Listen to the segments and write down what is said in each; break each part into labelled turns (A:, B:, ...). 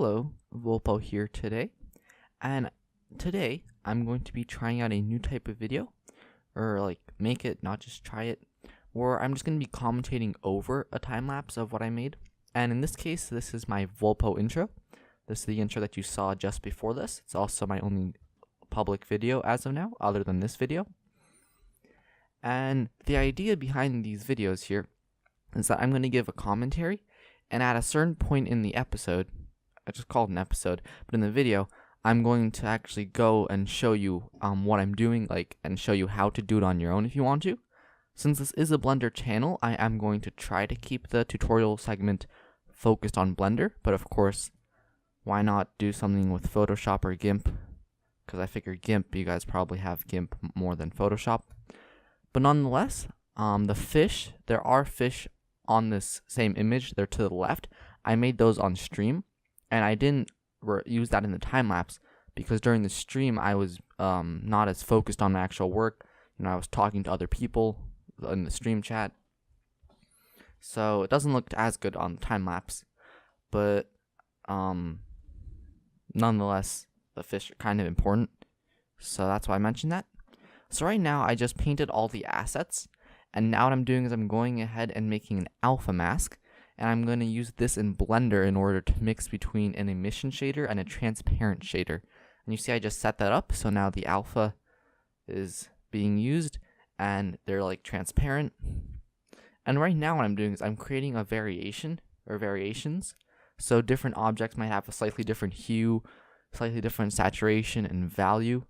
A: Hello, Volpo here today, and today I'm going to be trying out a new type of video, or make it, not just try it, where I'm just going to be commentating over a time lapse of what I made. And in this case, this is my Volpo intro. This is the intro that you saw just before this. It's also my only public video as of now, other than this video. And the idea behind these videos here is that I'm going to give a commentary, and at a certain point in the episode, I just called an episode, but in the video, I'm going to actually go and show you what I'm doing, and show you how to do it on your own if you want to. Since this is a Blender channel, I am going to try to keep the tutorial segment focused on Blender, but of course, why not do something with Photoshop or GIMP? Because I figure GIMP, you guys probably have GIMP more than Photoshop. But nonetheless, the fish, there are fish on this same image, they're to the left. I made those on stream, and I didn't use that in the time lapse because during the stream I was not as focused on my actual work. I was talking to other people in the stream chat, so it doesn't look as good on the time lapse. But nonetheless, the fish are kind of important, so that's why I mentioned that. So right now I just painted all the assets. And now what I'm doing is I'm going ahead and making an alpha mask, and I'm going to use this in Blender in order to mix between an emission shader and a transparent shader. And you see I just set that up, so now the alpha is being used and they're transparent. And right now what I'm doing is I'm creating a variation or variations. So different objects might have a slightly different hue, slightly different saturation and value.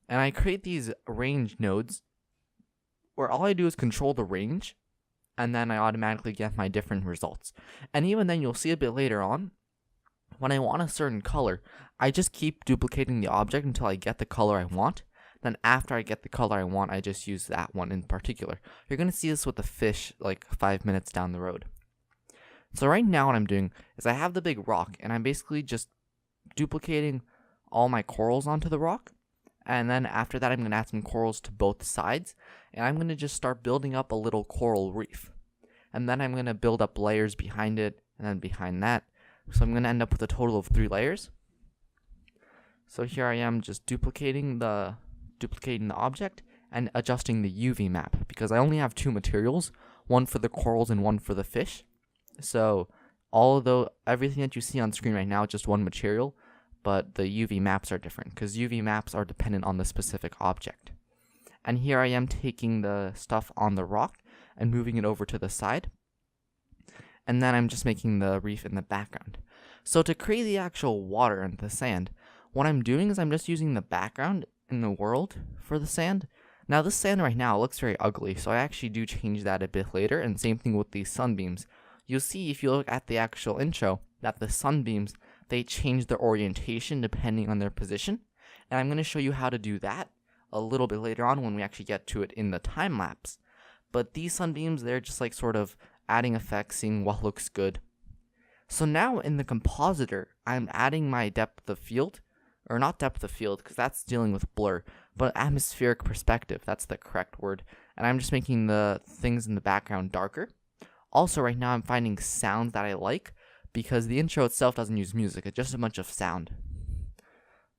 A: And I create these range nodes where all I do is control the range, and then I automatically get my different results. And even then, you'll see a bit later on, when I want a certain color, I just keep duplicating the object until I get the color I want. Then after I get the color I want, I just use that one in particular. You're going to see this with the fish 5 minutes down the road. So right now what I'm doing is I have the big rock, and I'm basically just duplicating all my corals onto the rock. And then after that, I'm going to add some corals to both sides. And I'm going to just start building up a little coral reef. And then I'm going to build up layers behind it and then behind that. So I'm going to end up with a total of 3 layers. So here I am just duplicating the object and adjusting the UV map, because I only have 2 materials, one for the corals and one for the fish. So although everything that you see on screen right now is just one material, but the UV maps are different because UV maps are dependent on the specific object. And here I am taking the stuff on the rock and moving it over to the side. And then I'm just making the reef in the background. So to create the actual water and the sand, what I'm doing is I'm just using the background in the world for the sand. Now this sand right now looks very ugly, so I actually do change that a bit later, and same thing with these sunbeams. You'll see if you look at the actual intro that the sunbeams, they change their orientation depending on their position. And I'm going to show you how to do that a little bit later on when we actually get to it in the time lapse. But these sunbeams, they're just sort of adding effects, seeing what looks good. So now in the compositor, I'm adding my depth of field, or not depth of field because that's dealing with blur, but atmospheric perspective, that's the correct word. And I'm just making the things in the background darker. Also right now I'm finding sounds that I like, because the intro itself doesn't use music, it's just a bunch of sound.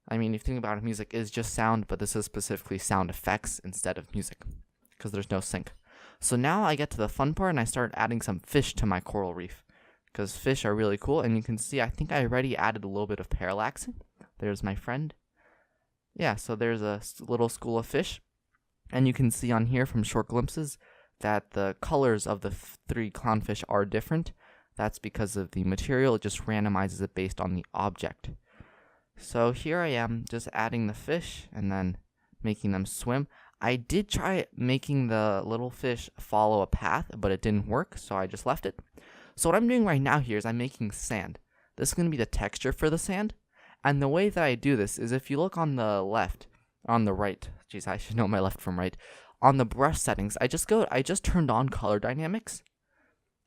A: I mean, if you think about it, music is just sound, but this is specifically sound effects instead of music, because there's no sync. So now I get to the fun part, and I start adding some fish to my coral reef, because fish are really cool, and you can see I think I already added a little bit of parallaxing. There's my friend. Yeah, so there's a little school of fish, and you can see on here from short glimpses that the colors of the 3 clownfish are different. That's because of the material, it just randomizes it based on the object. So here I am just adding the fish and then making them swim. I did try making the little fish follow a path, but it didn't work, so I just left it. So what I'm doing right now here is I'm making sand. This is going to be the texture for the sand. And the way that I do this is if you look on the left, on the right, geez, I should know my left from right. On the brush settings, I just turned on color dynamics.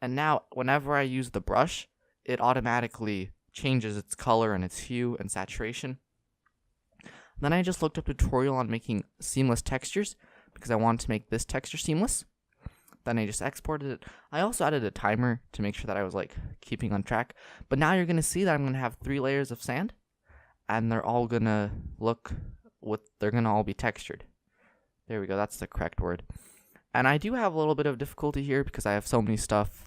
A: And now, whenever I use the brush, it automatically changes its color and its hue and saturation. Then I just looked up a tutorial on making seamless textures, because I wanted to make this texture seamless. Then I just exported it. I also added a timer to make sure that I was like keeping on track. But now you're going to see that I'm going to have 3 layers of sand, and they're all going to they're going to all be textured. There we go. That's the correct word. And I do have a little bit of difficulty here because I have so many stuff.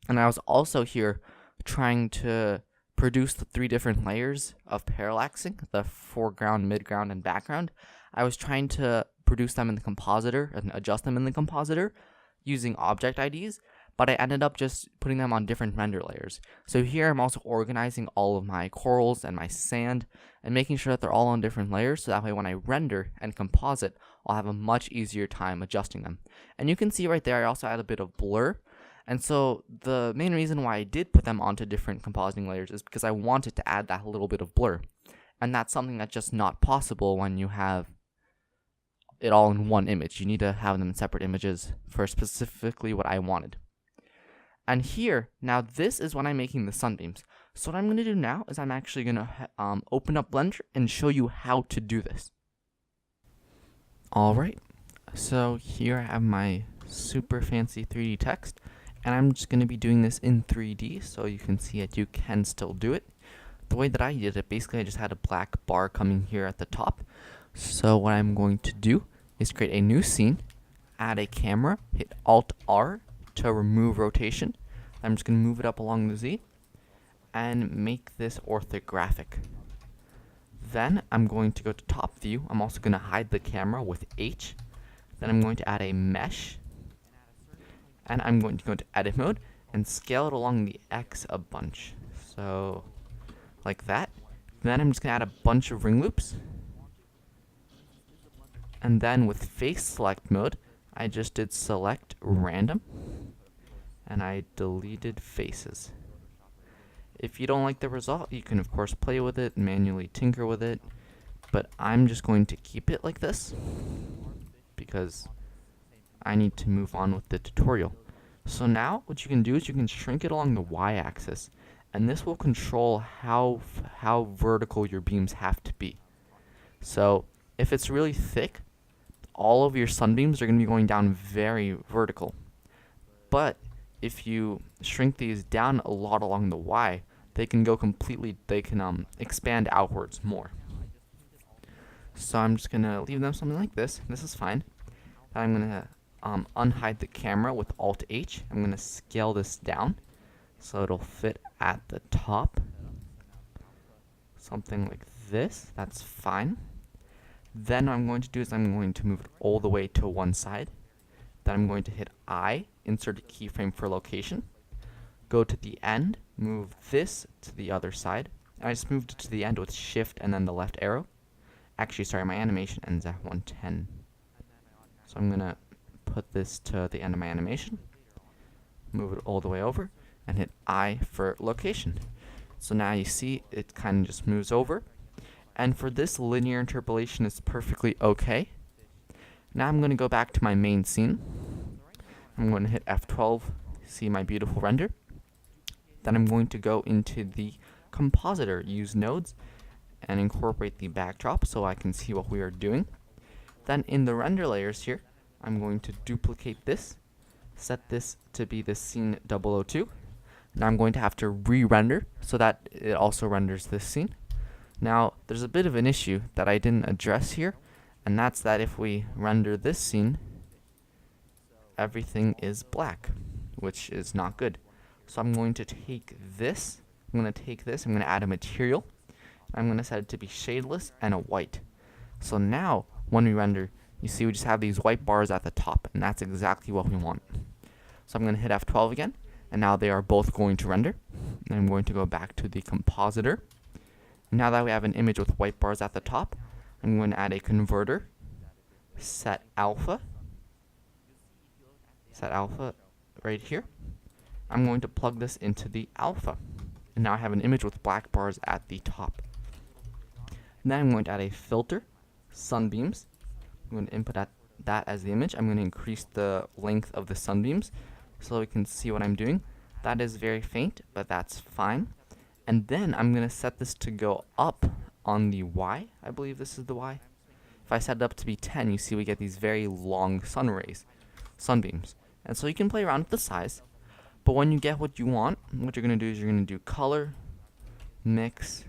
A: And I was also here trying to produce the 3 different layers of parallaxing, the foreground, midground, and background. I was trying to produce them in the compositor and adjust them in the compositor using object IDs, but I ended up just putting them on different render layers. So here I'm also organizing all of my corals and my sand and making sure that they're all on different layers, so that way when I render and composite, I'll have a much easier time adjusting them. And you can see right there I also add a bit of blur. And so the main reason why I did put them onto different compositing layers is because I wanted to add that little bit of blur. And that's something that's just not possible when you have it all in one image. You need to have them in separate images for specifically what I wanted. And here, now this is when I'm making the sunbeams. So what I'm going to do now is I'm actually going to open up Blender and show you how to do this. Alright, so here I have my super fancy 3D text, and I'm just going to be doing this in 3D so you can see that you can still do it. The way that I did it, basically I just had a black bar coming here at the top. So what I'm going to do is create a new scene, add a camera, hit Alt-R to remove rotation. I'm just going to move it up along the Z and make this orthographic. Then I'm going to go to top view. I'm also going to hide the camera with H. Then I'm going to add a mesh. And I'm going to go into edit mode and scale it along the X a bunch. So like that. Then I'm just going to add a bunch of ring loops. And then with face select mode, I just did select random. And I deleted faces. If you don't like the result, you can of course play with it, manually tinker with it. But I'm just going to keep it like this because I need to move on with the tutorial. So now what you can do is you can shrink it along the y-axis, and this will control how vertical your beams have to be. So if it's really thick, all of your sunbeams are going to be going down very vertical. But if you shrink these down a lot along the y, they can expand outwards more. So I'm just going to leave them something like this. This is fine. Then I'm going to unhide the camera with Alt-H. I'm going to scale this down so it'll fit at the top. Something like this. That's fine. Then what I'm going to do is I'm going to move it all the way to one side. Then I'm going to hit I, insert a keyframe for location. Go to the end, move this to the other side. I just moved it to the end with shift and then the left arrow. Actually, sorry, my animation ends at 110. So I'm going to put this to the end of my animation. Move it all the way over and hit I for location. So now you see it kind of just moves over. And for this, linear interpolation is perfectly okay. Now I'm going to go back to my main scene. I'm going to hit F12, see my beautiful render. Then I'm going to go into the compositor, use nodes, and incorporate the backdrop so I can see what we are doing. Then in the render layers here, I'm going to duplicate this, set this to be the scene 002. Now I'm going to have to re-render so that it also renders this scene. Now there's a bit of an issue that I didn't address here, and that's that if we render this scene, everything is black, which is not good. So I'm going to take this, I'm going to add a material, I'm going to set it to be shadeless and a white. So now, when we render, you see we just have these white bars at the top, and that's exactly what we want. So I'm going to hit F12 again, and now they are both going to render. And I'm going to go back to the compositor. Now that we have an image with white bars at the top, I'm going to add a converter, set alpha right here. I'm going to plug this into the alpha. And now I have an image with black bars at the top. And then I'm going to add a filter, sunbeams. I'm going to input that as the image. I'm going to increase the length of the sunbeams so we can see what I'm doing. That is very faint, but that's fine. And then I'm going to set this to go up on the Y. I believe this is the Y. If I set it up to be 10, you see we get these very long sunbeams. And so you can play around with the size. But when you get what you want, what you're going to do is you're going to do color, mix,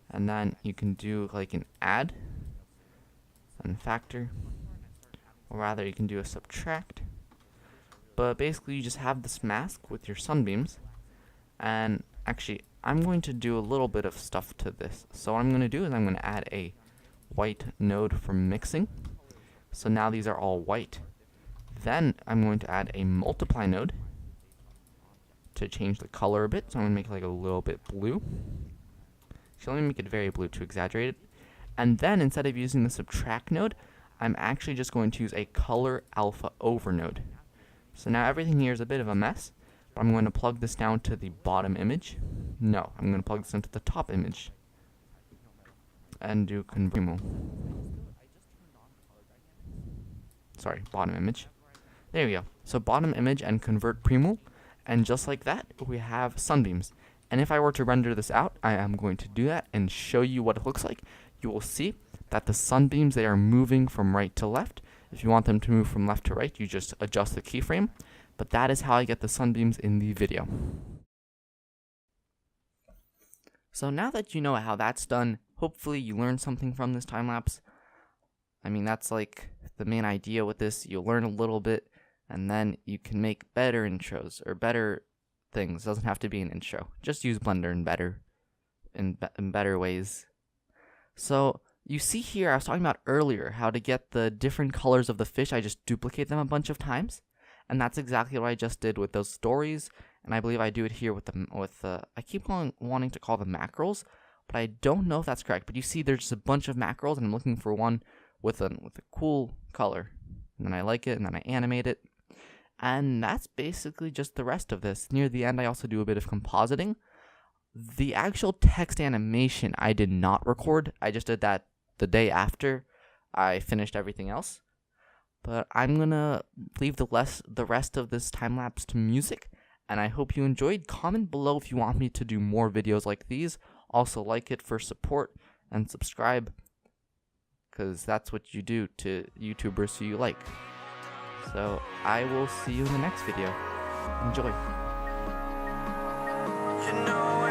A: and then you can do like an add and factor, or rather you can do a subtract. But basically you just have this mask with your sunbeams, and actually I'm going to do a little bit of stuff to this. So what I'm going to do is I'm going to add a white node for mixing. So now these are all white. Then I'm going to add a multiply node to change the color a bit. So I'm going to make it like a little bit blue. So let me make it very blue to exaggerate it. And then instead of using the subtract node, I'm actually just going to use a color alpha over node. So now everything here is a bit of a mess, but I'm going to plug this down to the bottom image. No, I'm going to plug this into the top image and do convert. Sorry, bottom image. There we go. So bottom image and convert primo, and just like that, we have sunbeams. And if I were to render this out, I am going to do that and show you what it looks like. You will see that the sunbeams, they are moving from right to left. If you want them to move from left to right, you just adjust the keyframe. But that is how I get the sunbeams in the video. So now that you know how that's done, hopefully you learned something from this time lapse. I mean, that's like the main idea with this. You'll learn a little bit, and then you can make better intros or better things. It doesn't have to be an intro. Just use Blender in better ways. So you see here, I was talking about earlier how to get the different colors of the fish. I just duplicate them a bunch of times, and that's exactly what I just did with those stories. And I believe I do it here with the I keep wanting to call them mackerels, but I don't know if that's correct. But you see, there's just a bunch of mackerels, and I'm looking for one with a cool color, and then I like it, and then I animate it. And that's basically just the rest of this. Near the end, I also do a bit of compositing. The actual text animation I did not record. I just did that the day after I finished everything else. But I'm going to leave the rest of this time-lapse to music. And I hope you enjoyed. Comment below if you want me to do more videos like these. Also like it for support and subscribe, because that's what you do to YouTubers who you like. So I will see you in the next video. Enjoy. You know